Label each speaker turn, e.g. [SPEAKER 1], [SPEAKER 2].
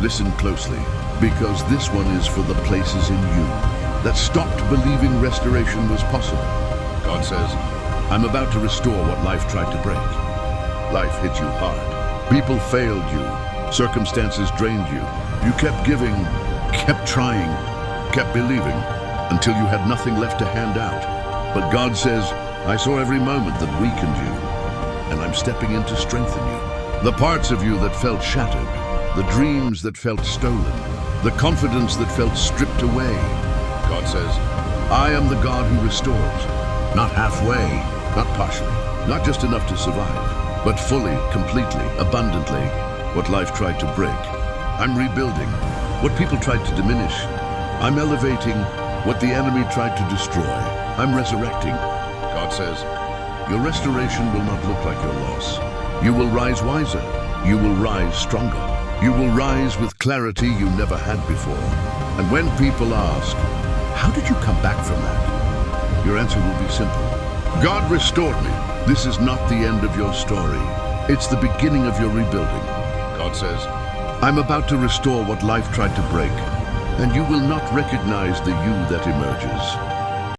[SPEAKER 1] Listen closely, because this one is for the places in you that stopped believing restoration was possible. God says, I'm about to restore what life tried to break. Life hit you hard. People failed you. Circumstances drained you. You kept giving, kept trying, kept believing, until you had nothing left to hand out. But God says, I saw every moment that weakened you, and I'm stepping in to strengthen you. The parts of you that felt shattered, the dreams that felt stolen, the confidence that felt stripped away. God says, I am the God who restores, not halfway, not partially, not just enough to survive, but fully, completely, abundantly, what life tried to break. I'm rebuilding what people tried to diminish. I'm elevating what the enemy tried to destroy. I'm resurrecting. God says, your restoration will not look like your loss. You will rise wiser. You will rise stronger. You will rise with clarity you never had before. And when people ask, how did you come back from that? Your answer will be simple. God restored me. This is not the end of your story. It's the beginning of your rebuilding. God says, I'm about to restore what life tried to break, and you will not recognize the you that emerges.